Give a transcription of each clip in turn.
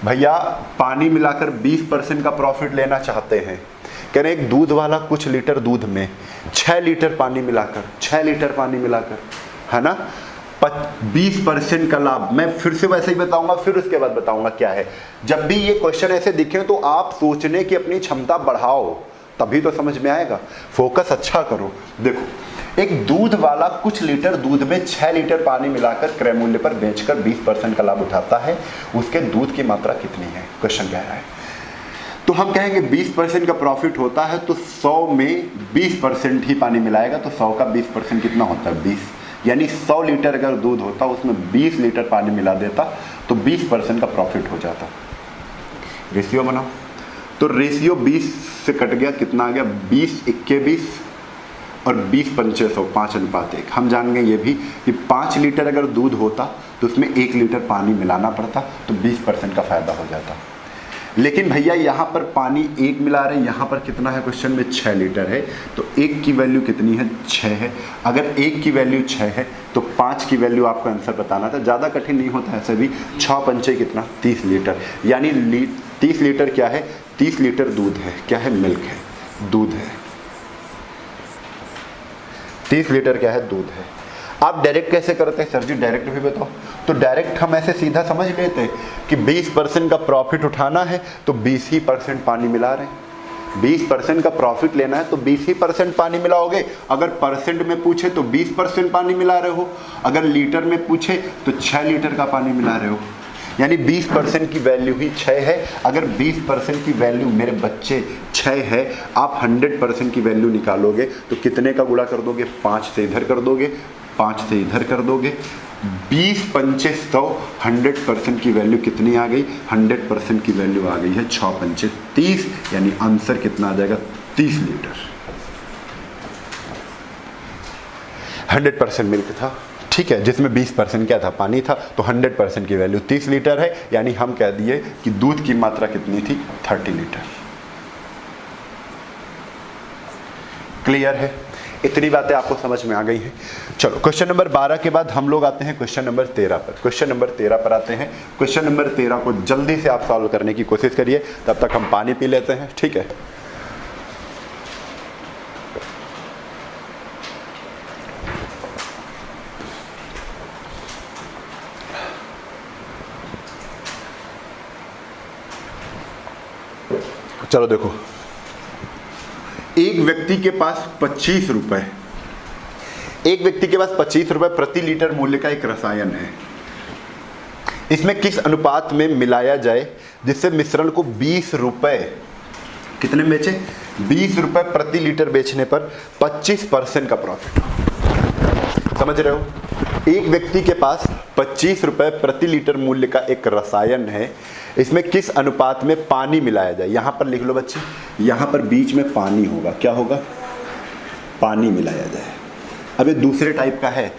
भैया पानी मिलाकर 20% का प्रॉफिट लेना चाहते हैं। कह रहे एक दूध वाला कुछ लीटर दूध में 6 लीटर पानी मिलाकर, है ना, 20% का लाभ। मैं फिर से वैसे ही बताऊंगा, फिर उसके बाद बताऊंगा क्या है। जब भी ये क्वेश्चन ऐसे दिखे तो आप सोचने की अपनी क्षमता बढ़ाओ, तभी तो समझ में आएगा। फोकस अच्छा करो। देखो, एक दूध वाला कुछ लीटर दूध में 6 लीटर पानी मिलाकर क्रय मूल्य पर बेचकर 20% का लाभ उठाता है, उसके दूध की मात्रा कितनी है, क्वेश्चन कह रहा है। तो हम कहेंगे 20% का प्रॉफिट होता है तो 100 में 20% ही पानी मिलाएगा, तो 100 का 20% कितना होता है, 20। यानी 100 लीटर अगर दूध होता उसमें 20 लीटर पानी मिला देता तो 20% का प्रॉफिट हो जाता। रेशियो बनाओ, तो रेशियो 20 से कट गया, कितना आ गया, 20 × 21 और 20 × 500, 5:1। हम जान गए ये भी कि 5 लीटर अगर दूध होता तो उसमें 1 लीटर पानी मिलाना पड़ता, तो 20% का फायदा हो जाता। लेकिन भैया यहाँ पर पानी 1 मिला रहे हैं, यहाँ पर कितना है, क्वेश्चन में 6 लीटर है, तो 1 की वैल्यू कितनी है, 6 है। अगर 1 की वैल्यू 6 है तो 5 की वैल्यू आपको आंसर बताना था, ज़्यादा कठिन नहीं होता ऐसे भी। 6 × 5 कितना, 30 लीटर। यानी 30 लीटर क्या है, 30 लीटर दूध है, क्या है, मिल्क है, दूध है। 30 लीटर क्या है, दूध है। आप डायरेक्ट कैसे करते हैं, सर जी डायरेक्ट भी बताओ। तो डायरेक्ट हम ऐसे सीधा समझ लेते हैं कि 20% का प्रॉफिट उठाना है तो 20% पानी मिला रहे हैं। 20% का प्रॉफिट लेना है तो 20% पानी मिलाओगे। अगर परसेंट में पूछे तो 20% पानी मिला रहे हो, अगर लीटर में पूछे तो 6 लीटर का पानी मिला रहे हो। यानी 20% की वैल्यू ही 6 है। अगर 20% की वैल्यू मेरे बच्चे 6 है, आप 100% की वैल्यू निकालोगे तो कितने का गुणा कर दोगे, 5 से इधर कर दोगे, 5 से इधर कर दोगे, 20 × 5 100, 100% की वैल्यू कितनी आ गई, 100% की वैल्यू आ गई है 6 × 5 30। यानी आंसर कितना आ जाएगा, 30 लीटर। 100% मिल्क था, ठीक है, जिसमें 20% क्या था, पानी था, तो 100% की वैल्यू 30 लीटर है। यानी हम कह दिए कि दूध की मात्रा कितनी थी, 30 लीटर। क्लियर है, इतनी बातें आपको समझ में आ गई हैं। चलो क्वेश्चन नंबर 12 के बाद हम लोग आते हैं क्वेश्चन नंबर 13 पर। क्वेश्चन नंबर 13 पर आते हैं। क्वेश्चन नंबर 13 को जल्दी से आप सॉल्व करने की कोशिश करिए, तब तक हम पानी पी लेते हैं, ठीक है। चलो देखो, एक व्यक्ति के पास 25 रुपए, एक व्यक्ति के पास 25 रुपए प्रति लीटर मूल्य का एक रसायन है। इसमें किस अनुपात में मिलाया जाए जिससे मिश्रण को 20 रुपए, कितने बेचे, 20 रुपए प्रति लीटर बेचने पर 25% का प्रॉफिट हो। समझ रहे हो, एक व्यक्ति के पास 25 रुपए प्रति लीटर मूल्य का एक रसायन है, इसमें किस अनुपात में पानी मिलाया जाए। यहां पर लिख लो बच्चे, यहां पर बीच में पानी होगा, क्या होगा, पानी मिलाया जाए। अब ये दूसरे टाइप का है,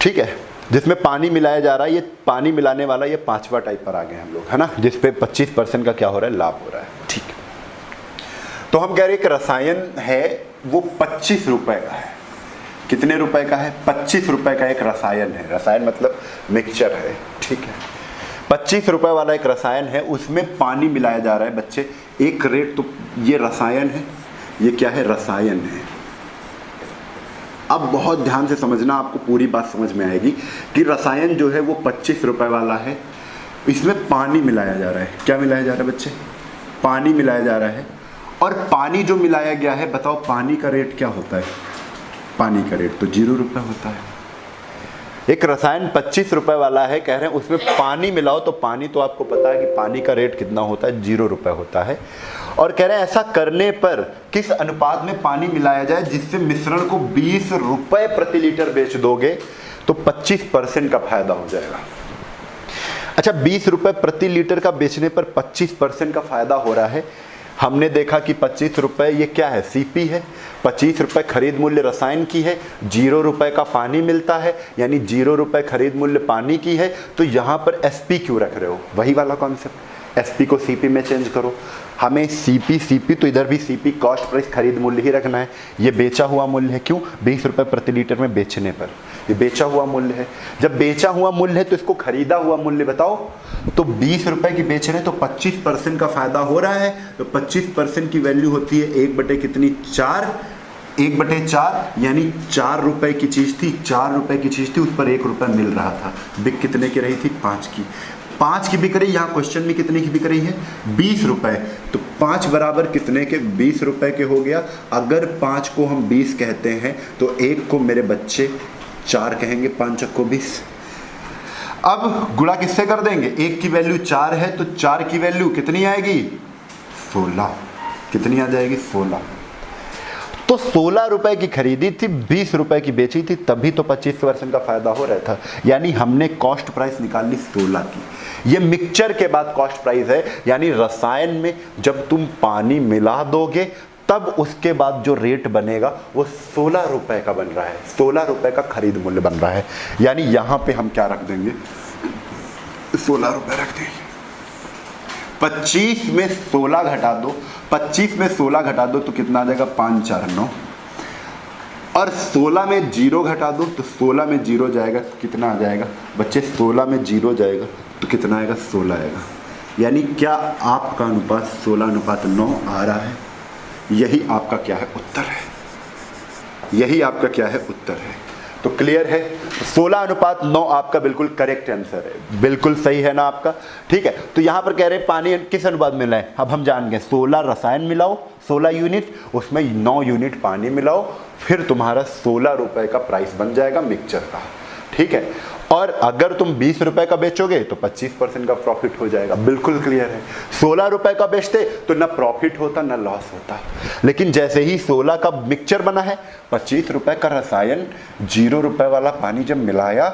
ठीक है, जिसमें पानी मिलाया जा रहा है। ये पानी मिलाने वाला ये 5वां टाइप पर आ गए हम लोग, है ना, जिसपे 25% का क्या हो रहा है, लाभ हो रहा है, ठीक है। तो हम कह रहे हैं कि रसायन है वो 25 रुपए का है। कितने रुपए का है, 25 रुपए का एक रसायन है। रसायन मतलब मिक्सचर है, ठीक है। 25 रुपए वाला एक रसायन है, उसमें पानी मिलाया जा रहा है बच्चे, एक रेट। तो ये रसायन है, ये क्या है, रसायन है। अब बहुत ध्यान से समझना, आपको पूरी बात समझ में आएगी कि रसायन जो है वो 25 रुपए वाला है, इसमें पानी मिलाया जा रहा है। क्या मिलाया जा रहा है बच्चे, पानी मिलाया जा रहा है। और पानी जो मिलाया गया है, बताओ पानी का रेट क्या होता है, पानी का रेट तो 0 रुपए होता है। एक रसायन 25 रुपए वाला है, कह रहे हैं उसमें पानी मिलाओ, तो पानी तो आपको पता है कि पानी का रेट कितना होता है, 0 रुपए होता है। और कह रहे हैं ऐसा करने पर किस अनुपात में पानी मिलाया जाए जिससे मिश्रण को 20 रुपए प्रति लीटर बेच दोगे तो 25% का फायदा हो जाएगा। अच्छा, 20 रुपए प्रति लीटर का बेचने पर 25% का फायदा हो रहा है। हमने देखा कि 25 रुपए ये क्या है, सीपी है। 25 रुपए खरीद मूल्य रसायन की है, 0 रुपए का पानी मिलता है, यानी 0 रुपए खरीद मूल्य पानी की है। तो यहाँ पर एसपी क्यों रख रहे हो, वही वाला कॉन्सेप्ट, एसपी को सीपी में चेंज करो। हमें सीपी तो इधर भी सीपी कॉस्ट प्राइस खरीद मूल्य ही रखना है। ये बेचा हुआ मूल्य है, क्यों? 20 रुपये प्रति लीटर में बेचने पर, ये बेचा हुआ मूल्य है। जब बेचा हुआ मूल्य है तो इसको खरीदा हुआ मूल्य बताओ। तो 20 रुपये की बेच रहे हैं तो 25% का फायदा हो रहा है। तो 25% की वैल्यू होती है 1 कितनी 4, 1/4 यानी 4 रुपए की चीज थी, 4 रुपए की चीज थी, उस पर 1 रुपया मिल रहा था। बिक कितने की रही थी? 5 की। 5 की बिक रही, यहाँ क्वेश्चन में कितने की बिक रही है? 20 रुपए। तो 5 बराबर कितने के? 20 रुपए के हो गया। अगर 5 को हम 20 कहते हैं तो 1 को मेरे बच्चे 4 कहेंगे, 5 चक्को 20। अब गुणा किससे कर देंगे? 1 की वैल्यू 4 है तो 4 की वैल्यू कितनी आएगी? 16। कितनी आ जाएगी? 16। तो 16 रुपए की खरीदी थी, 20 रुपए की बेची थी, तभी तो 25% का फायदा हो रहा था। यानी हमने कॉस्ट प्राइस निकाल ली 16 की। ये मिक्सचर के बाद कॉस्ट प्राइस है, यानी रसायन में जब तुम पानी मिला दोगे तब उसके बाद जो रेट बनेगा वो 16 रुपए का बन रहा है, 16 रुपए का खरीद मूल्य बन रहा है। यानी यहां पे हम क्या रख देंगे? 16 रुपए रख देंगे। 25 में 16 घटा दो, 25 में 16 घटा दो तो कितना आ जाएगा? 5 4 9। और 16 में 0 घटा दो तो 16 में 0 जाएगा तो कितना आ जाएगा बच्चे? 16 में 0 जाएगा तो कितना आएगा? 16 आएगा। यानी क्या आपका अनुपात 16:9 आ रहा है? यही आपका क्या है? उत्तर है। यही आपका क्या है? उत्तर है। तो क्लियर है? 16:9 आपका बिल्कुल करेक्ट आंसर है, बिल्कुल सही है ना आपका। ठीक है, तो यहां पर कह रहे हैं पानी किस अनुपात मिला है? अब हम जान गए 16 रसायन मिलाओ 16 यूनिट, उसमें 9 यूनिट पानी मिलाओ, फिर तुम्हारा 16 रुपए का प्राइस बन जाएगा मिक्सचर का। ठीक है, और अगर तुम 20 रुपए का बेचोगे तो 25% का प्रॉफिट हो जाएगा। बिल्कुल क्लियर है। 16 रुपए का बेचते तो ना प्रॉफिट होता ना लॉस होता, लेकिन जैसे ही 16 का मिक्सचर बना है, 25 रुपए का रसायन, 0 रुपए वाला पानी जब मिलाया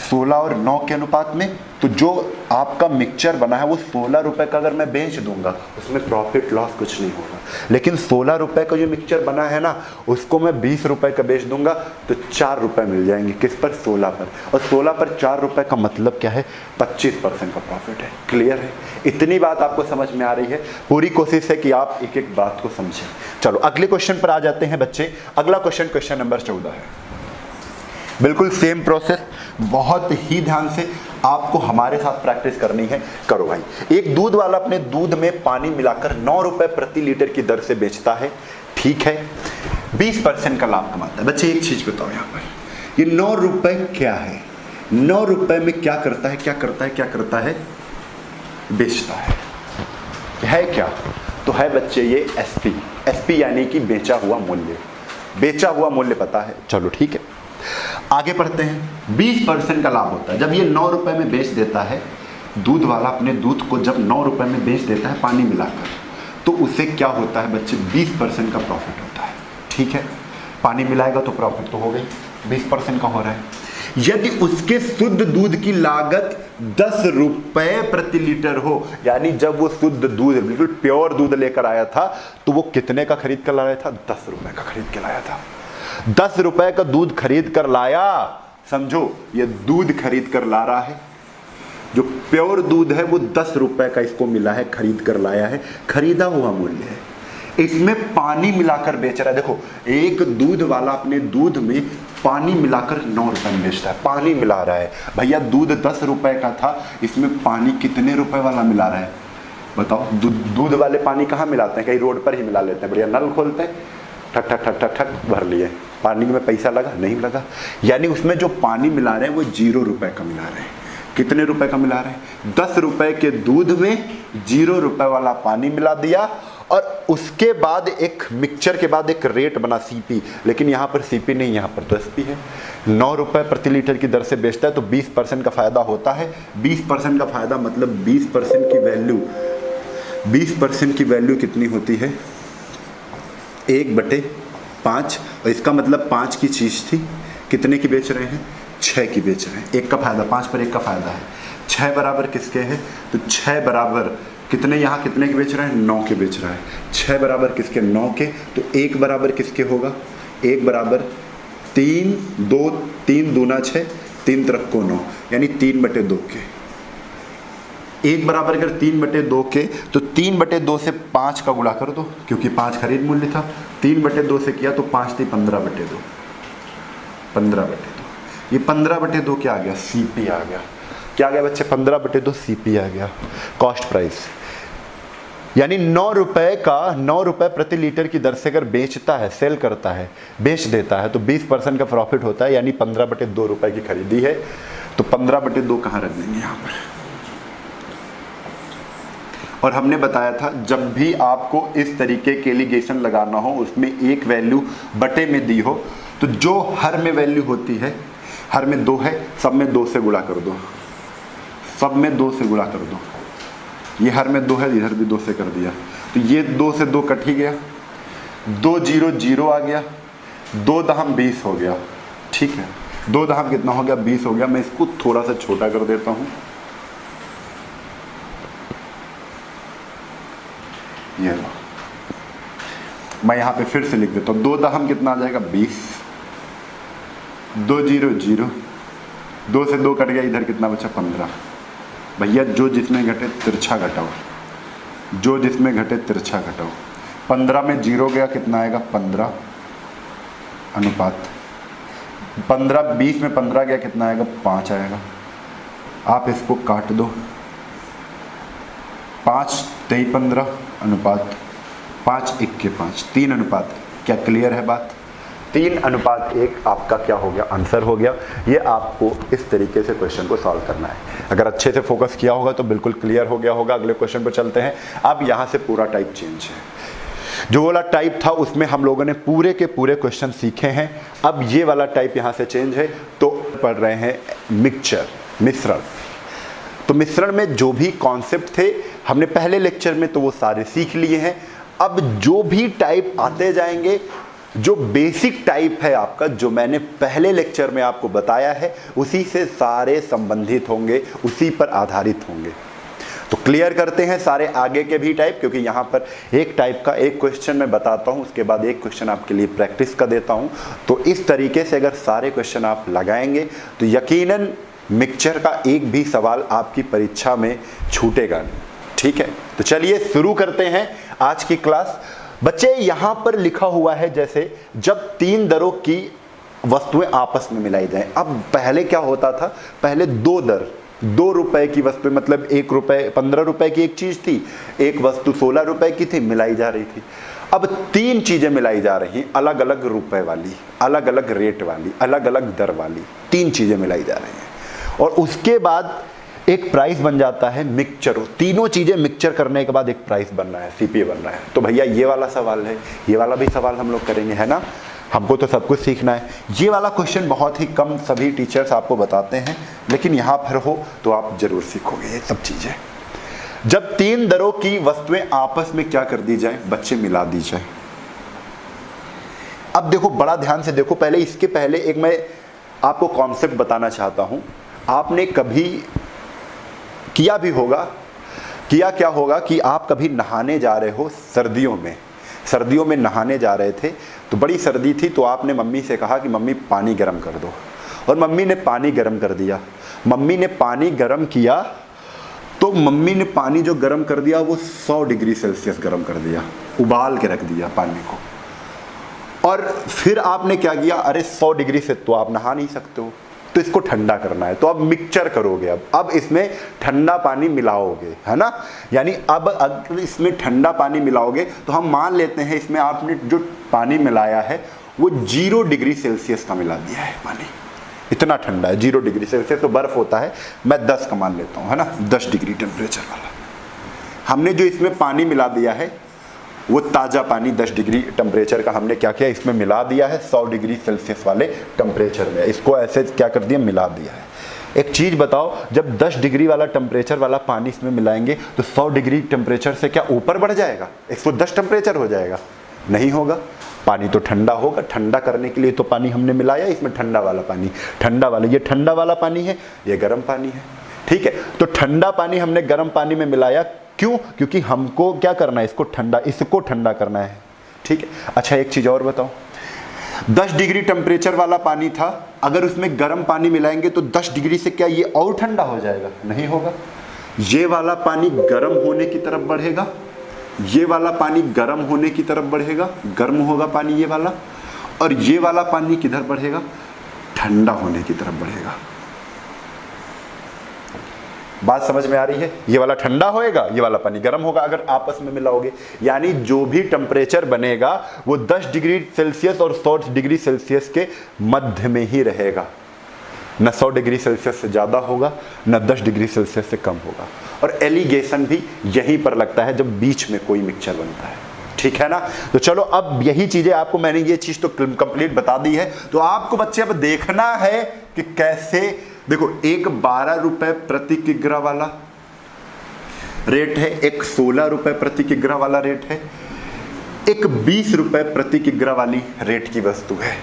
16 और 9 के अनुपात में, तो जो आपका मिक्सचर बना है वो 16 रुपए का अगर मैं बेच दूंगा उसमें प्रॉफिट लॉस कुछ नहीं होगा। लेकिन 16 रुपए का जो मिक्सचर बना है ना, उसको मैं 20 रुपए का बेच दूंगा तो 4 रुपए मिल जाएंगे। किस पर? 16 पर। और 16 पर 4 रुपए का मतलब क्या है? 25% का प्रॉफिट है। क्लियर है? इतनी बात आपको समझ में आ रही है? पूरी कोशिश है कि आप एक एक बात को समझें। चलो अगले क्वेश्चन पर आ जाते हैं बच्चे। अगला क्वेश्चन, क्वेश्चन नंबर 14 है। बिल्कुल सेम प्रोसेस, बहुत ही ध्यान से आपको हमारे साथ प्रैक्टिस करनी है। करो भाई। एक दूध वाला अपने दूध में पानी मिलाकर 9 रुपए प्रति लीटर की दर से बेचता है। ठीक है, 20% का लाभ कमाता है। बच्चे एक चीज बताओ, यहाँ पर ये 9 रुपए क्या है? 9 रुपए में क्या करता है? क्या करता है? क्या करता है? बेचता है क्या? तो है बच्चे ये एसपी। एसपी यानी कि बेचा हुआ मूल्य। बेचा हुआ मूल्य पता है। चलो ठीक है, आगे पढ़ते हैं। 20% का लाभ होता है जब ये 9 रुपए में बेच देता है। दूध वाला अपने दूध को जब 9 रुपए में बेच देता है पानी मिलाकर, तो उसे क्या होता है बच्चे? 20% का प्रॉफिट होता है। ठीक है, पानी मिलाएगा तो प्रॉफिट तो हो गई, 20% का हो रहा है। यदि उसके शुद्ध दूध की लागत 10 रुपए प्रति लीटर हो, यानी जब वो शुद्ध दूध, बिल्कुल प्योर दूध लेकर आया था, तो वो कितने का खरीद कर लाया था? 10 रुपए का खरीद के लाया था। 10 रुपए का दूध खरीद कर लाया। समझो, ये दूध खरीद कर ला रहा है, जो प्योर दूध है वो 10 रुपए का इसको मिला है, खरीद कर लाया है, खरीदा हुआ मूल्य है। इसमें पानी मिलाकर बेच रहा है। देखो, एक दूध वाला अपने दूध में पानी मिलाकर 9 रुपए में बेचता है, पानी मिला रहा है। भैया दूध 10 रुपए का था, इसमें पानी कितने रुपए वाला मिला रहा है? बताओ। दूध वाले पानी कहाँ मिलाते हैं? कहीं रोड पर ही मिला लेते हैं, बढ़िया नल खोलते हैं, ठक ठक ठक ठक ठक भर लिए। पानी में पैसा लगा? नहीं लगा। यानी उसमें जो पानी मिला रहे हैं वो 0 रुपए का मिला रहे हैं। कितने रुपए का मिला रहे हैं? 10 रुपए के दूध में 0 रुपए वाला पानी मिला दिया, और उसके बाद एक मिक्सचर के बाद एक रेट बना सीपी। लेकिन यहाँ पर सीपी नहीं, यहाँ पर तो एसपी है। 9 रुपए प्रति लीटर की दर से बेचता है तो 20% का फायदा होता है। 20% का फायदा मतलब 20% की वैल्यू, 20% की वैल्यू कितनी होती है? 1/5। और इसका मतलब 5 की चीज थी, कितने की बेच रहे हैं? 6 की बेच रहे हैं। 1 का फायदा, 5 पर 1 का फायदा है। 6 बराबर किसके है? तो 6 बराबर कितने, यहाँ कितने के बेच रहा है? 9 के बेच रहा है। 6 बराबर किसके? 9 के। तो 1 बराबर किसके होगा? 1 बराबर 3, 2, 3 दूना 6, 3 तरफ को 9, यानी 3/2 के। 1 बराबर अगर 3/2 के, तो 3/2 से 5 का गुणा कर दो, क्योंकि 5 खरीद मूल्य था। 3/2 से किया तो 5 थी 15/2, 15/2। ये 15/2 क्या आ गया? CP आ गया। क्या आ गया बच्चे? 15/2 CP आ गया, कॉस्ट प्राइस। यानी 9 रुपए का 9 रुपए प्रति लीटर की दर से अगर बेचता है, सेल करता है, बेच देता है, तो 20% का प्रॉफिट होता है। यानी 15/2 रुपए की खरीदी है, तो 15/2 कहाँ रख देंगे? यहाँ पर। और हमने बताया था जब भी आपको इस तरीके के एलिगेशन लगाना हो, उसमें एक वैल्यू बटे में दी हो, तो जो हर में वैल्यू होती है, हर में 2 है, सब में 2 से गुणा कर दो, सब में 2 से गुणा कर दो। ये हर में 2 है, इधर भी 2 से कर दिया, तो ये 2 से 2 कट ही गया, 2 0 0 आ गया, 2 दहम 20 हो गया। ठीक है, 2 दहम कितना हो गया? 20 हो गया। मैं इसको थोड़ा सा छोटा कर देता हूँ, ये लो, मैं यहाँ पे फिर से लिख देता हूँ। 2 दहम कितना आ जाएगा? 20, 2 0 0, 2 से 2 कट गया, इधर कितना बचा? 15। भैया जो जिसमें घटे तिरछा घटाओ, जो जिसमें घटे तिरछा घटाओ। 15 में 0 गया, कितना आएगा? 15 अनुपात 15। 20 में 15 गया, कितना आएगा? 5 आएगा। आप इसको काट दो, 5 3 15 अनुपात 5 1 के 5, 3 अनुपात। क्या क्लियर है बात? 3:1 आपका क्या हो गया? आंसर हो गया। ये आपको इस तरीके से क्वेश्चन को सॉल्व करना है। अगर अच्छे से फोकस किया होगा तो बिल्कुल क्लियर हो गया होगा। अगले क्वेश्चन पर चलते हैं। अब यहाँ से पूरा टाइप चेंज है। जो वाला टाइप था उसमें हम लोगों ने पूरे के पूरे क्वेश्चन सीखे हैं। अब ये वाला टाइप यहाँ से चेंज है, तो पढ़ रहे हैं मिक्सचर, मिश्रण। तो मिश्रण में जो भी कॉन्सेप्ट थे हमने पहले लेक्चर में तो वो सारे सीख लिए हैं। अब जो भी टाइप आते जाएंगे, जो बेसिक टाइप है आपका, जो मैंने पहले लेक्चर में आपको बताया है, उसी से सारे संबंधित होंगे, उसी पर आधारित होंगे। तो क्लियर करते हैं सारे आगे के भी टाइप, क्योंकि यहाँ पर एक टाइप का एक क्वेश्चन मैं बताता हूँ, उसके बाद एक क्वेश्चन आपके लिए प्रैक्टिस का देता हूँ। तो इस तरीके से अगर सारे क्वेश्चन आप लगाएंगे तो यकीनन मिक्सचर का एक भी सवाल आपकी परीक्षा में छूटेगा नहीं। ठीक है, तो चलिए शुरू करते हैं आज की क्लास। बच्चे यहाँ पर लिखा हुआ है जैसे जब 3 दरों की वस्तुएं आपस में मिलाई जाएं। अब पहले क्या होता था? पहले 2 दर, 2 रुपए की वस्तु, मतलब 1 रुपए 15 रुपए की एक चीज थी, एक वस्तु 16 रुपए की थी, मिलाई जा रही थी। अब 3 चीजें मिलाई जा रही, अलग अलग रुपए वाली, अलग अलग रेट वाली, अलग अलग दर वाली 3 चीजें मिलाई जा रही हैं। और उसके बाद एक प्राइस बन जाता है मिक्सचर। तीनों चीजें मिक्सचर करने के बाद एक प्राइस बन रहा है, सीपी बन रहा है। तो भैया ये वाला सवाल है, ये वाला भी सवाल हम लोग करेंगे, है ना? हमको तो सब कुछ सीखना है। ये वाला क्वेश्चन बहुत ही कम सभी टीचर्स आपको बताते हैं, लेकिन यहाँ पर हो तो आप जरूर सीखोगे ये सब चीजें। जब 3 दरों की वस्तुएं आपस में क्या कर दी जाए? बच्चे मिला दी जाए। अब देखो, बड़ा ध्यान से देखो। पहले इसके पहले एक मैं आपको कॉन्सेप्ट बताना चाहता हूं। आपने कभी किया भी होगा, किया क्या होगा कि आप कभी नहाने जा रहे हो सर्दियों में नहाने जा रहे थे, तो बड़ी सर्दी थी, तो आपने मम्मी से कहा कि मम्मी पानी गर्म कर दो, और मम्मी ने पानी गर्म कर दिया। मम्मी ने पानी गर्म किया, तो मम्मी ने पानी जो गर्म कर दिया वो 100 डिग्री सेल्सियस गर्म कर दिया, उबाल के रख दिया पानी को। और फिर आपने क्या किया? अरे 100 डिग्री से तो आप नहा नहीं सकते हो, तो इसको ठंडा करना है, तो अब मिक्सचर करोगे। अब इसमें ठंडा पानी मिलाओगे, है ना? यानी अब अगर इसमें ठंडा पानी मिलाओगे तो हम मान लेते हैं इसमें आपने जो पानी मिलाया है वो 0 डिग्री सेल्सियस का मिला दिया है पानी। इतना ठंडा है 0 डिग्री सेल्सियस, तो बर्फ होता है, मैं 10 का मान लेता हूँ, है ना? 10 डिग्री टेम्परेचर वाला हमने जो इसमें पानी मिला दिया है, वो ताज़ा पानी 10 डिग्री टेम्परेचर का हमने क्या किया? इसमें मिला दिया है 100 डिग्री सेल्सियस वाले टेम्परेचर में। इसको ऐसे क्या कर दिया? मिला दिया है। एक चीज़ बताओ, जब 10 डिग्री वाला टेम्परेचर वाला पानी इसमें मिलाएंगे तो 100 डिग्री टेम्परेचर से क्या ऊपर बढ़ जाएगा? 110 टेम्परेचर हो जाएगा? नहीं होगा। पानी तो ठंडा होगा। ठंडा करने के लिए तो पानी हमने मिलाया, इसमें ठंडा वाला पानी, ठंडा वाला, ये ठंडा वाला पानी है, ये गर्म पानी है। ठीक है, तो ठंडा पानी हमने गर्म पानी में मिलाया। क्यों? क्योंकि हमको क्या करना है? इसको ठंडा करना है। ठीक है। अच्छा, एक चीज और बताओ, 10 डिग्री टेम्परेचर वाला पानी था, अगर उसमें गर्म पानी मिलाएंगे तो 10 डिग्री से क्या ये और ठंडा हो जाएगा? नहीं होगा। ये वाला पानी गर्म होने की तरफ बढ़ेगा, ये वाला पानी गर्म होने की तरफ बढ़ेगा, गर्म होगा पानी ये वाला, और ये वाला पानी किधर बढ़ेगा, ठंडा होने की तरफ बढ़ेगा। बात समझ में आ रही है? ये वाला ठंडा होएगा, ये वाला पानी गर्म होगा अगर आपस में मिलाओगे। यानी जो भी टेम्परेचर बनेगा वो 10 डिग्री सेल्सियस और 100 डिग्री सेल्सियस के मध्य में ही रहेगा। न 100 डिग्री सेल्सियस से ज़्यादा होगा, न 10 डिग्री सेल्सियस से कम होगा। और एलिगेशन भी यहीं पर लगता है जब बीच में कोई मिक्सचर बनता है, ठीक है ना। तो चलो अब यही चीज़ें आपको, मैंने ये चीज़ तो कंप्लीट बता दी है। तो आपको बच्चे अब देखना है कि कैसे, देखो एक 12 रुपए प्रति किग्रा वाला रेट है, एक 16 रुपए प्रति किग्रा वाला रेट है, एक 20 रुपए प्रति किग्रा वाली रेट की वस्तु है।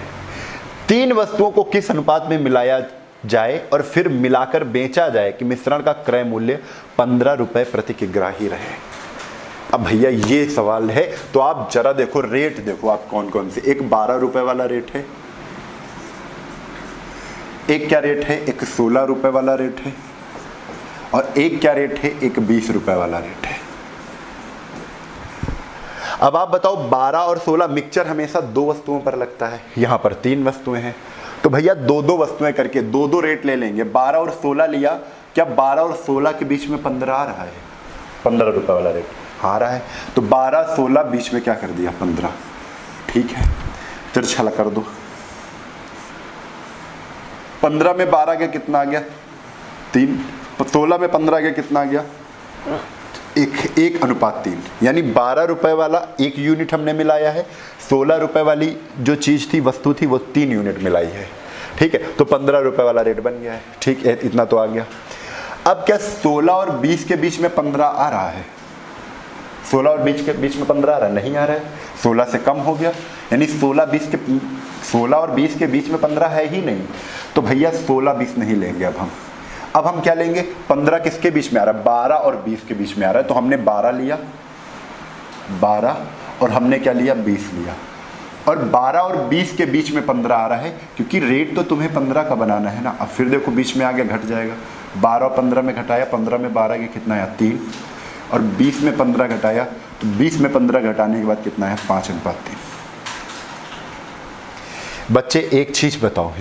तीन वस्तुओं को किस अनुपात में मिलाया जाए और फिर मिलाकर बेचा जाए कि मिश्रण का क्रय मूल्य 15 रुपए प्रति किग्रा ही रहे। अब भैया ये सवाल है, तो आप जरा देखो रेट, देखो आप कौन कौन से। एक 12 रुपए वाला रेट है, एक क्या रेट है, एक 16 रुपए वाला रेट है, और एक क्या रेट है, एक 20 रुपए वाला रेट है। अब आप बताओ 12 और 16 मिक्सचर हमेशा दो वस्तुओं पर लगता है, यहां पर तीन वस्तुएं हैं, तो भैया दो दो वस्तुएं करके दो दो रेट ले लेंगे। 12 और 16 लिया, क्या 12 और 16 के बीच में 15 आ रहा है, 15 रुपए वाला रेट आ रहा है, तो 12 16 बीच में क्या कर दिया 15, ठीक है। तिरछा कर दो, 15 में 12 के कितना आ गया 3, 16 में 15 के कितना आ गया 1:3, यानी 12 रुपए वाला 1 यूनिट हमने मिलाया है, 16 रुपए वाली जो चीज़ थी, वस्तु थी, वो 3 यूनिट मिलाई है, ठीक है। तो 15 रुपए वाला रेट बन गया है, ठीक है, इतना तो आ गया। अब क्या 16 और 20 के बीच में 15 आ रहा है, 16 और 20 के बीच में 15 आ रहा है, नहीं आ रहा है, 16 से कम हो गया, यानी 16 और 20 के बीच में 15 है ही नहीं, तो भैया 16-20 नहीं लेंगे अब हम क्या लेंगे, 15 किसके बीच में आ रहा है, 12 और 20 के बीच में आ रहा है, तो हमने 12 लिया, 12 और हमने क्या लिया 20 लिया, और 12 और 20 के बीच में 15 आ रहा है, क्योंकि रेट तो तुम्हें 15 का बनाना है ना। अब फिर देखो बीच में आ गया, घट जाएगा, 12 और 15 में घटाया, 15 में 12 के कितना आया 3, और 20 में 15 घटाया, तो 20 में 15 घटाने के बाद कितना है 5:3। बच्चे एक चीज बताओ,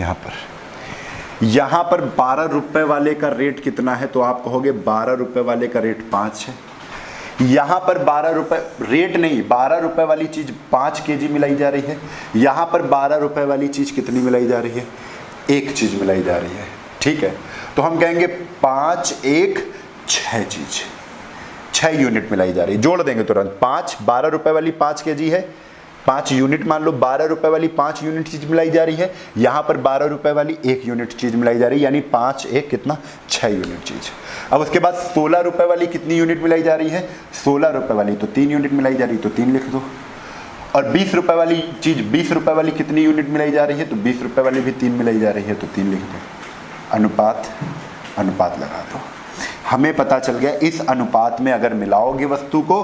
यहाँ पर 12 रुपए वाले का रेट कितना है, तो आप कहोगे 12 रुपए वाले का रेट 5 है। यहाँ पर 12 रुपए रेट नहीं, 12 रुपए वाली चीज 5 केजी मिलाई जा रही है, यहाँ पर 12 रुपए वाली चीज कितनी मिलाई जा रही है, एक चीज मिलाई जा रही है, ठीक है। तो हम कहेंगे 5 1 6 चीज, 6 यूनिट मिलाई जा रही है, जोड़ देंगे तुरंत। 5 12 रुपए वाली 5 केजी है, 5 यूनिट मान लो, 12 रुपए वाली 5 यूनिट चीज मिलाई जा रही है, यहाँ पर 12 रुपए वाली 1 यूनिट चीज मिलाई जा रही है, यानी 5 1 कितना 6 यूनिट चीज। अब उसके बाद 16 रुपए वाली कितनी यूनिट मिलाई जा रही है, 16 रुपए वाली तो 3 यूनिट मिलाई जा रही है, तो 3 लिख दो। और 20 रुपए वाली चीज, 20 रुपए वाली कितनी यूनिट मिलाई जा रही है, तो 20 रुपए वाली भी 3 मिलाई जा रही है, तो 3 लिख दो। अनुपात लगा दो, हमें पता चल गया इस अनुपात में अगर मिलाओगे वस्तु को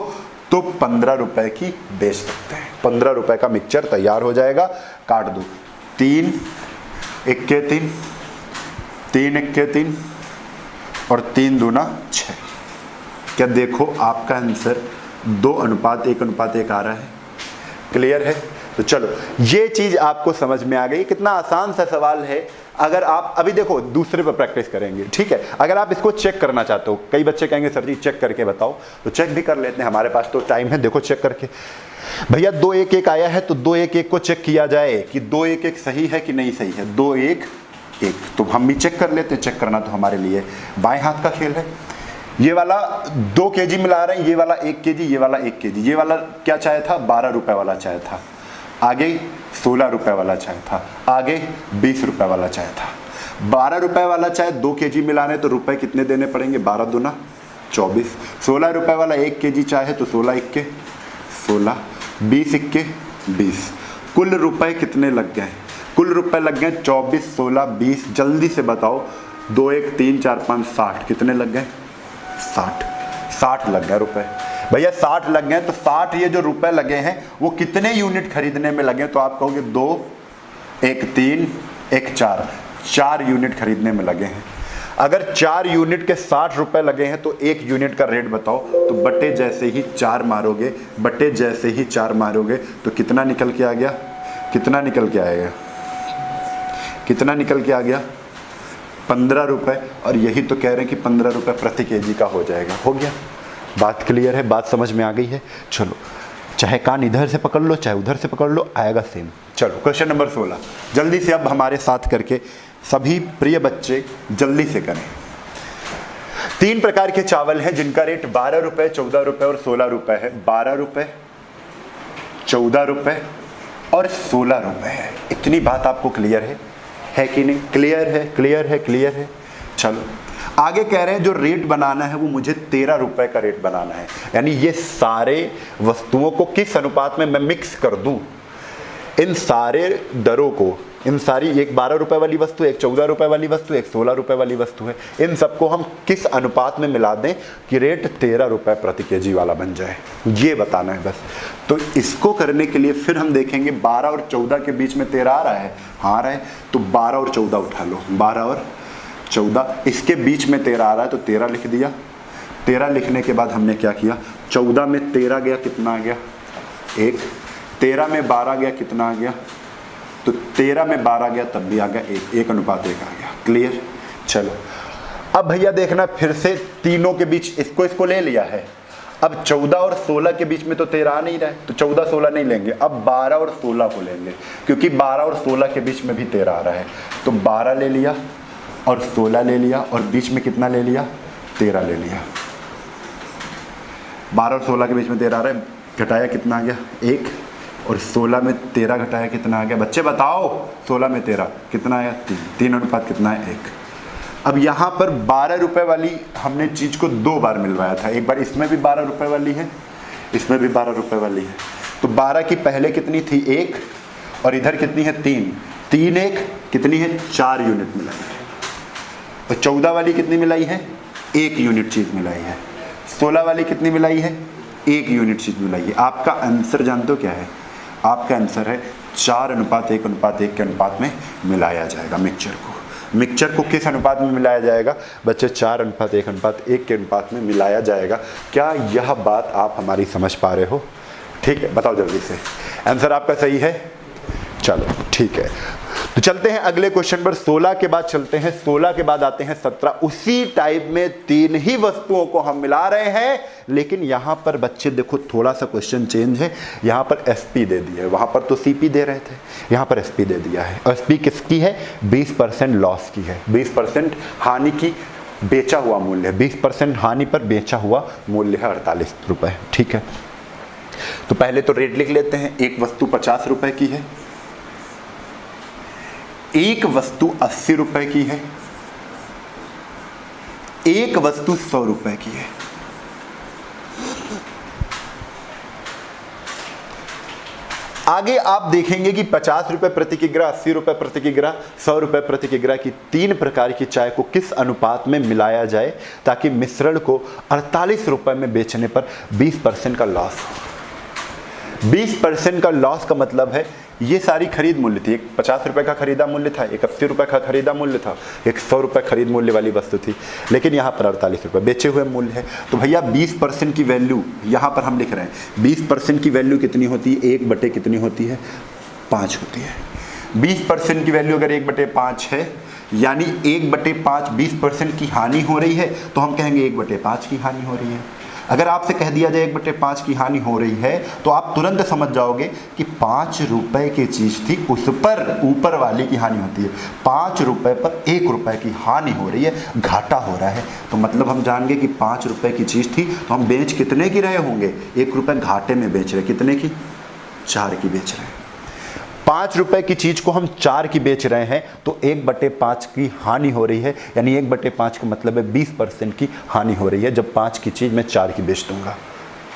तो 15 रुपए की बेच सकते हैं। 15 रुपए का मिक्सचर तैयार हो जाएगा। काट दो, 3 1 3, 3 1 3 और 3 दूना 6। क्या देखो आपका आंसर 2:1:1 आ रहा है, क्लियर है। तो चलो ये चीज आपको समझ में आ गई, कितना आसान सा सवाल है। अगर आप अभी देखो दूसरे पर प्रैक्टिस करेंगे, ठीक है। अगर आप इसको चेक करना चाहते हो, कई बच्चे कहेंगे सर जी चेक करके बताओ, तो चेक भी कर लेते हैं, हमारे पास तो टाइम है। देखो चेक करके, भैया 2 1 1 आया है, तो 2 1 1 को चेक किया जाए कि 2 1 1 सही है कि नहीं सही है। 2 1 1 तो हम भी चेक कर लेते हैं, चेक करना तो हमारे लिए बाएं हाथ का खेल है। ये वाला 2 केजी मिला रहे हैं, ये वाला 1 केजी, ये वाला 1 केजी। ये वाला क्या चाय था, 12 रुपए वाला चाय था, आगे 16 रुपए वाला चाय था, आगे 20 रुपए वाला चाय था। 12 रुपए वाला चाय 2 केजी मिलाने तो रुपए कितने देने पड़ेंगे, 12 दूना 24। 16 रुपए वाला 1 केजी चाय है तो 16 1 16, 20 1 20। कुल रुपए कितने लग गए, कुल रुपए लग गए 24 16 20। जल्दी से बताओ, 2 1 3 4 5 60 कितने लग गए, 60 लग गए रुपए। भैया 60 लग गए, तो 60 ये जो रुपए लगे हैं वो कितने यूनिट खरीदने में लगे, तो आप कहोगे 2 1 3 1 4 यूनिट खरीदने में लगे हैं। अगर 4 यूनिट के 60 रुपए लगे हैं तो 1 यूनिट का रेट बताओ। तो बटे जैसे ही 4 मारोगे, बटे जैसे ही 4 मारोगे तो कितना निकल के आ गया, कितना निकल के आएगा, कितना निकल के आ गया, 15 रुपए। और यही तो कह रहे हैं कि 15 रुपए प्रति केजी का हो जाएगा। हो गया, बात क्लियर है, बात समझ में आ गई है। चलो, चाहे कान इधर से पकड़ लो चाहे उधर से पकड़ लो, आएगा सेम। चलो क्वेश्चन नंबर 16 जल्दी से अब हमारे साथ करके सभी प्रिय बच्चे जल्दी से करें। 3 प्रकार के चावल हैं जिनका रेट 12 रुपए, 14 रुपए और 16 रुपए है। 12 रुपए, 14 रुपए और 16 रुपए है। इतनी बात आपको क्लियर है कि नहीं? क्लियर है, क्लियर है, क्लियर है। चलो आगे कह रहे हैं जो रेट बनाना है वो मुझे 13 रुपए का रेट बनाना है। यानी ये सारे वस्तुओं को किस अनुपात में मैं मिक्स कर दूं, इन सारे दरों को, इन सारी, एक 12 रुपए वाली वस्तु, एक 14 रुपए वाली वस्तु, एक 16 रुपए वाली वस्तु है, इन सबको हम किस अनुपात में मिला दें कि रेट 13 रुपए प्रति केजी वाला बन जाए, ये बताना है बस। तो इसको करने के लिए फिर हम देखेंगे 12 और 14 के बीच में 13 आ रहा है, हाँ आ रहा है, तो 12 और 14 उठा लो, 12 और 14, इसके बीच में 13 आ रहा है तो 13 लिख दिया। 13 लिखने के बाद हमने क्या किया, 14 में 13 गया, कितना आ गया 1, 13 में 12 गया, कितना आ गया, तो 13 में 12 गया तब भी आ गया 1 अनुपात 1 आ गया। क्लियर? चलो अब भैया देखना फिर से तीनों के बीच इसको ले लिया है। अब 14 और 16 के बीच में तो 13 आ नहीं रहा है, तो 14 16 नहीं लेंगे, अब 12 और 16 को लेंगे, क्योंकि 12 और 16 के बीच में भी 13 आ रहा है। तो 12 ले लिया और 16 ले लिया और बीच में कितना ले लिया, 13 ले लिया। 12 और 16 के बीच में 13 आ रहा है, घटाया कितना आ गया 1, और 16 में 13 घटाया कितना आ गया, बच्चे बताओ, 16 में 13 कितना आया 3 अनुपात कितना है 1। अब यहाँ पर 12 रुपए वाली हमने चीज़ को 2 बार मिलवाया था, एक बार इसमें भी 12 रुपए वाली है, इसमें भी 12 रुपए वाली है। तो 12 की पहले कितनी थी 1 और इधर कितनी है 3, 3 1 कितनी है 4 यूनिट मिलाई है। और 14 वाली कितनी मिलाई है 1 यूनिट चीज़ मिलाई है। 16 वाली कितनी मिलाई है 1 यूनिट चीज़ मिलाई है। आपका आंसर जानते हो क्या है, आपका आंसर है 4 अनुपात 1 अनुपात 1 के अनुपात में मिलाया जाएगा मिक्सचर को। मिक्सचर को किस अनुपात में मिलाया जाएगा बच्चे, 4 अनुपात 1 अनुपात 1 के अनुपात में मिलाया जाएगा। क्या यह बात आप हमारी समझ पा रहे हो? ठीक है, बताओ जल्दी से, आंसर आपका सही है। चलो ठीक है, तो चलते हैं अगले क्वेश्चन पर। 16 के बाद चलते हैं, 16 के बाद आते हैं 17। उसी टाइप में 3 ही वस्तुओं को हम मिला रहे हैं, लेकिन यहां पर बच्चे देखो थोड़ा सा क्वेश्चन चेंज है। यहां पर एसपी दे दिया है, वहां पर तो सीपी दे रहे थे, यहां पर एसपी दे दिया है। एसपी किसकी है, 20% लॉस की है, 20% हानि की बेचा हुआ मूल्य है, 20% हानि पर बेचा हुआ मूल्य है 48 रुपए। ठीक है, तो पहले तो रेट लिख लेते हैं। एक वस्तु 50 रुपए की है, एक वस्तु 80 रुपए की है, एक वस्तु 100 रुपए की है। आगे आप देखेंगे कि 50 रुपए प्रति किग्रा, 80 रुपए प्रति किग्रा, 100 रुपए प्रति किग्रा की 3 प्रकार की चाय को किस अनुपात में मिलाया जाए ताकि मिश्रण को 48 रुपए में बेचने पर 20% का लॉस हो। 20% का लॉस का मतलब है ये सारी खरीद मूल्य थी, एक 50 रुपए का खरीदा मूल्य था, एक 80 रुपए का खरीदा मूल्य था, एक 100 रुपए खरीद मूल्य वाली वस्तु थी, लेकिन यहाँ पर 48 रुपए बेचे हुए मूल्य है। तो भैया 20% की वैल्यू यहाँ पर हम लिख रहे हैं, 20% की वैल्यू कितनी होती है, 1 बटे कितनी होती है 5 होती है। 20% की वैल्यू अगर 1 बटे 5 है, यानी 1 बटे 5 20% की हानि हो रही है, तो हम कहेंगे 1 बटे 5 की हानि हो रही है। अगर आपसे कह दिया जाए 1 बटे 5 की हानि हो रही है, तो आप तुरंत समझ जाओगे कि 5 रुपए की चीज़ थी, उस पर ऊपर वाली की हानि होती है। 5 रुपए पर 1 रुपए की हानि हो रही है, घाटा हो रहा है, तो मतलब हम जानेंगे कि 5 रुपए की चीज़ थी, तो हम बेच कितने की रहे होंगे, 1 रुपए घाटे में बेच रहे, कितने की 4 की बेच रहे हैं। 5 रुपए की चीज को हम 4 की बेच रहे हैं, तो 1 बटे 5 की हानि हो रही है, यानी 1 बटे 5 का मतलब है 20% की हानि हो रही है जब 5 की चीज मैं 4 की बेच दूंगा।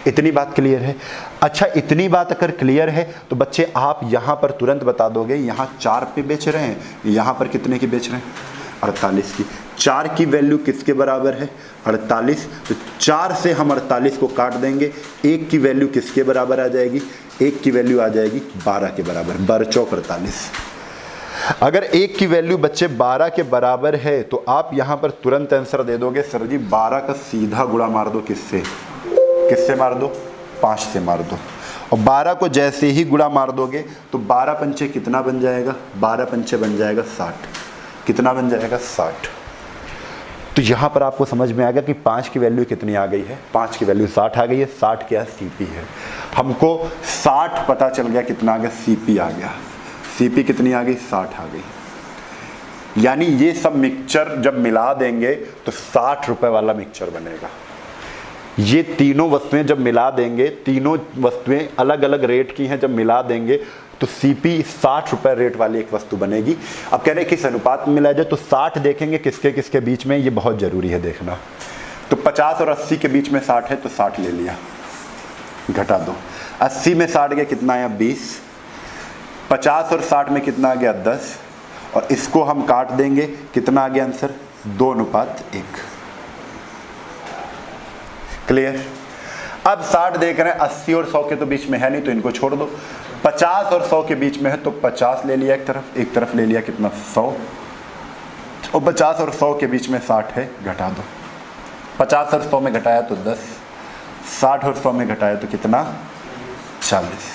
इतनी बात क्लियर है? अच्छा, इतनी बात अगर क्लियर है तो बच्चे आप यहां पर तुरंत बता दोगे, यहां 4 पे बेच रहे हैं, यहां पर कितने की बेच रहे हैं 48 की। 4 की वैल्यू किसके बराबर है 48, तो 4 से हम 48 को काट देंगे, 1 की वैल्यू किसके बराबर आ जाएगी, 1 की वैल्यू आ जाएगी 12 के बराबर, 12 चौक 48। अगर एक की वैल्यू बच्चे 12 के बराबर है तो आप यहां पर तुरंत आंसर दे दोगे, सर जी 12 का सीधा गुणा मार दो, किससे मार दो, 5 से मार दो। और 12 को जैसे ही गुणा मार दोगे तो 12 पंचे कितना बन जाएगा, 12 पंचे बन जाएगा 60। कितना बन जाएगा, 60। तो यहाँ पर आपको समझ में आ गया कि 5 की वैल्यू कितनी आ गई है, 5 की वैल्यू 60 आ गई है। 60 क्या है, सीपी है। हमको 60 पता चल गया, कितना आ गया, सीपी आ गया। सीपी कितनी आ गई, 60 आ गई। यानी ये सब मिक्सचर जब मिला देंगे तो 60 रुपए वाला मिक्सचर बनेगा। ये तीनों वस्तुएं जब मिला देंगे, तीनों वस्तुएं अलग अलग रेट की हैं, जब मिला देंगे तो सीपी 60 रुपए रेट वाली एक वस्तु बनेगी। अब कह रहे हैं किस अनुपात में मिलाया जाए, तो 60 देखेंगे किसके किसके बीच में, ये बहुत जरूरी है देखना। तो 50 और 80 के बीच में 60 है तो 60 ले लिया, घटा दो। 80 में 60 गया, कितना आया, 20। 50 और 60 में कितना आ गया, 10। और इसको हम काट देंगे, कितना आ गया आंसर, 2:1। क्लियर। अब 60 देख रहे हैं, 80 और 100 के तो बीच में है नहीं तो इनको छोड़ दो। 50 और 100 के बीच में है तो 50 ले लिया एक तरफ ले लिया, कितना, 100। और 50 और 100 के बीच में 60 है, घटा दो। 50 और 100 में घटाया तो 10, 60 और 100 में घटाया तो कितना, 40।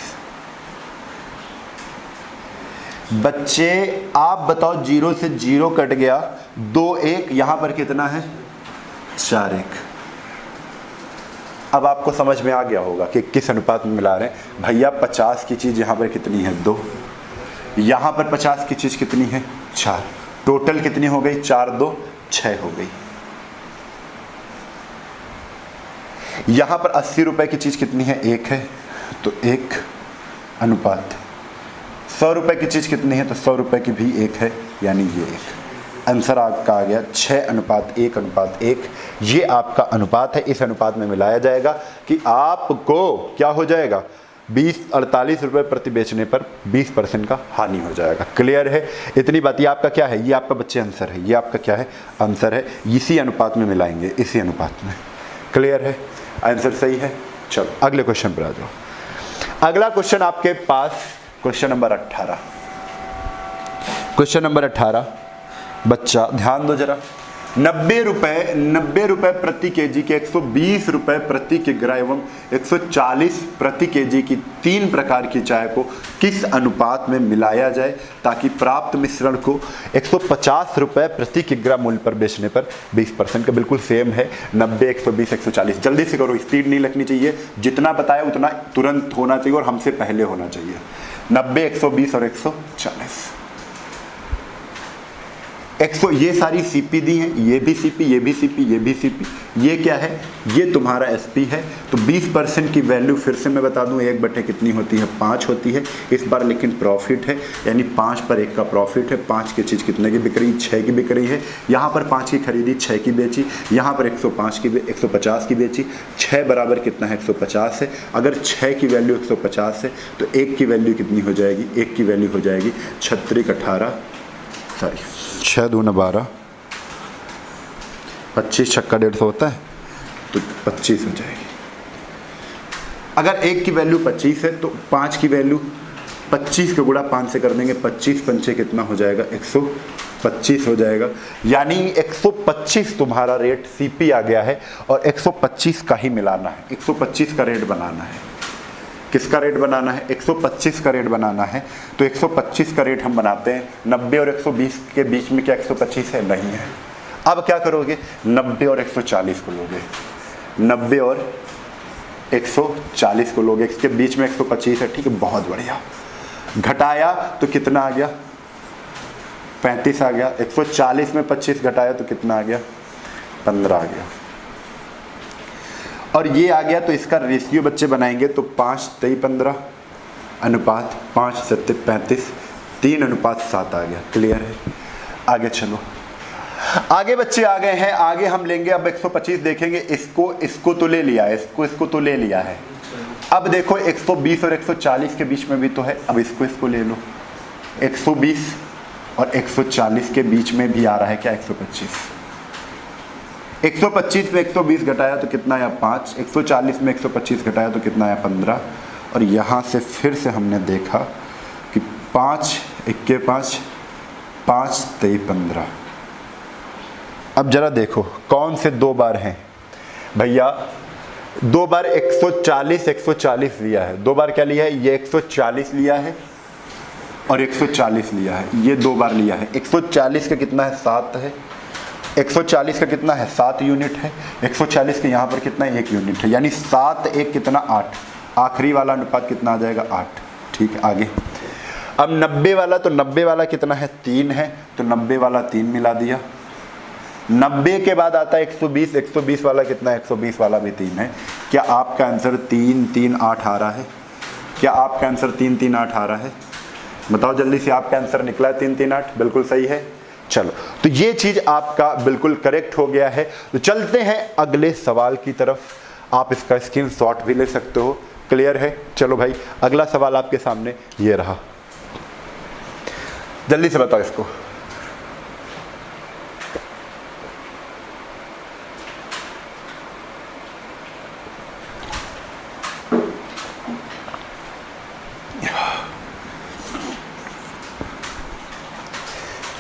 बच्चे आप बताओ, 0 से 0 कट गया, 2 1, यहां पर कितना है, 4 1। अब आपको समझ में आ गया होगा कि किस अनुपात में मिला रहे हैं। भैया 50 की चीज यहां पर कितनी है, 2। यहां पर 50 की चीज कितनी है, 4। टोटल कितनी हो गई, 4 2 6 हो गई। यहां पर 80 रुपए की चीज कितनी है, 1 है तो 1 अनुपात। 100 रुपए की चीज कितनी है, तो 100 रुपए की भी 1 है, यानी ये 1। आंसर आपका आ गया 6:1:1। ये आपका अनुपात है। इस अनुपात में मिलाया जाएगा कि आपको क्या हो जाएगा, 48 रुपए प्रति बेचने पर 20% का हानि हो जाएगा। क्लियर है, इतनी बात। ये आपका क्या है, ये आपका बच्चे आंसर है, ये आपका क्या है, आंसर है। इसी अनुपात में मिलाएंगे, इसी अनुपात में। क्लियर है, आंसर सही है। चलो अगले क्वेश्चन पर आ जाओ। अगला क्वेश्चन आपके पास क्वेश्चन नंबर 18। क्वेश्चन नंबर 18 बच्चा ध्यान दो जरा। 90 रुपए प्रति केजी के 120 रुपए प्रति किग्रा एवं 140 प्रति केजी की 3 प्रकार की चाय को किस अनुपात में मिलाया जाए ताकि प्राप्त मिश्रण को 150 रुपए प्रति किग्रा मूल्य पर बेचने पर 20% का। बिल्कुल सेम है, 90 120 140। जल्दी से करो, स्पीड नहीं लगनी चाहिए। जितना बताया उतना तुरंत होना चाहिए और हमसे पहले होना चाहिए। 90 120 और 140। 100 ये सारी सीपी दी है, ये भी सीपी, ये भी सीपी, ये भी सीपी। ये क्या है, ये तुम्हारा एसपी है। तो 20% की वैल्यू फिर से मैं बता दूं, 1/, कितनी होती है, 5 होती है। इस बार लेकिन प्रॉफिट है, यानी 5 पर 1 का प्रॉफिट है। 5 की चीज़ कितने की बिक रही, 6 की बिक रही है। यहाँ पर 5 की खरीदी, 6 की बेची। यहाँ पर 150 की बेची। 6 बराबर कितना है, 150 है। अगर 6 की वैल्यू 150 है तो 1 की वैल्यू कितनी हो जाएगी, 1 की वैल्यू हो जाएगी 6 दूना 12, 25 छक्का 150 होता है तो 25 हो जाएगी। अगर 1 की वैल्यू 25 है तो 5 की वैल्यू 25 का गुणा 5 से कर देंगे। 25 पंचे कितना हो जाएगा, 125 हो जाएगा। यानी 125 तुम्हारा रेट सीपी आ गया है और 125 का ही मिलाना है। 125 का रेट बनाना है। किसका रेट बनाना है, 125 का रेट बनाना है। तो 125 का रेट हम बनाते हैं। 90 और 120 के बीच में क्या 125 है, नहीं है। अब क्या करोगे, 90 और 140 को लोगे। 90 और 140 को लोगे, इसके बीच में 125 है, ठीक है, बहुत बढ़िया। घटाया तो कितना आ गया, 35 आ गया। 140 में 25 घटाया तो कितना आ गया, 15 आ गया। और ये आ गया तो इसका रेशियो बच्चे बनाएंगे तो 5:15 अनुपात 5:7 35, 3:7 आ गया। क्लियर है, आगे चलो। आगे बच्चे आ गए हैं, आगे हम लेंगे अब 125 देखेंगे। इसको तो ले लिया है, इसको तो ले लिया है। अब देखो 120 और 140 के बीच में भी तो है। अब इसको ले लो। 120 और 140 के बीच में भी आ रहा है क्या, 125। 125 में 120 घटाया तो कितना आया, 5। 140 में 125 घटाया तो कितना आया, 15। और यहाँ से फिर से हमने देखा कि 5 1 5 5 3 15। अब जरा देखो कौन से 2 बार हैं भैया। 2 बार 140 लिया है। 2 बार क्या लिया है? ये 140 लिया है और 140 लिया है। ये 2 बार लिया है। 140 का कितना है? 7 है। 140 का कितना है? 7 यूनिट है। 140 के यहाँ पर कितना है? 1 यूनिट है। यानी 7 1 कितना? 8। आखिरी वाला अनुपात कितना आ जाएगा? 8। ठीक है, आगे। अब 90 वाला, तो 90 वाला कितना है? 3 है, तो 90 वाला 3 मिला दिया। 90 के बाद आता है 120। 120 वाला कितना है? 120 वाला भी 3 है। क्या आपका आंसर 3 3 8 आ रहा है? क्या आपका आंसर 3 3 8 आ रहा है? बताओ जल्दी से, आपका आंसर निकला है 3 3 8? बिल्कुल सही है। चलो, तो ये चीज आपका बिल्कुल करेक्ट हो गया है। तो चलते हैं अगले सवाल की तरफ। आप इसका स्क्रीनशॉट भी ले सकते हो। क्लियर है? चलो भाई, अगला सवाल आपके सामने ये रहा। जल्दी से बताओ इसको।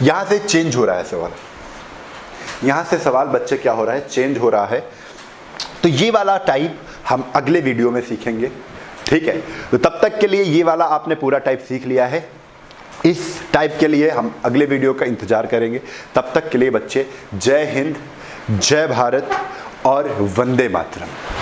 यहां से चेंज हो रहा है सवाल। यहां से सवाल बच्चे क्या हो रहा है? चेंज हो रहा है। तो ये वाला टाइप हम अगले वीडियो में सीखेंगे। ठीक है, तो तब तक के लिए ये वाला आपने पूरा टाइप सीख लिया है। इस टाइप के लिए हम अगले वीडियो का इंतजार करेंगे। तब तक के लिए बच्चे, जय हिंद, जय भारत और वंदे मातरम।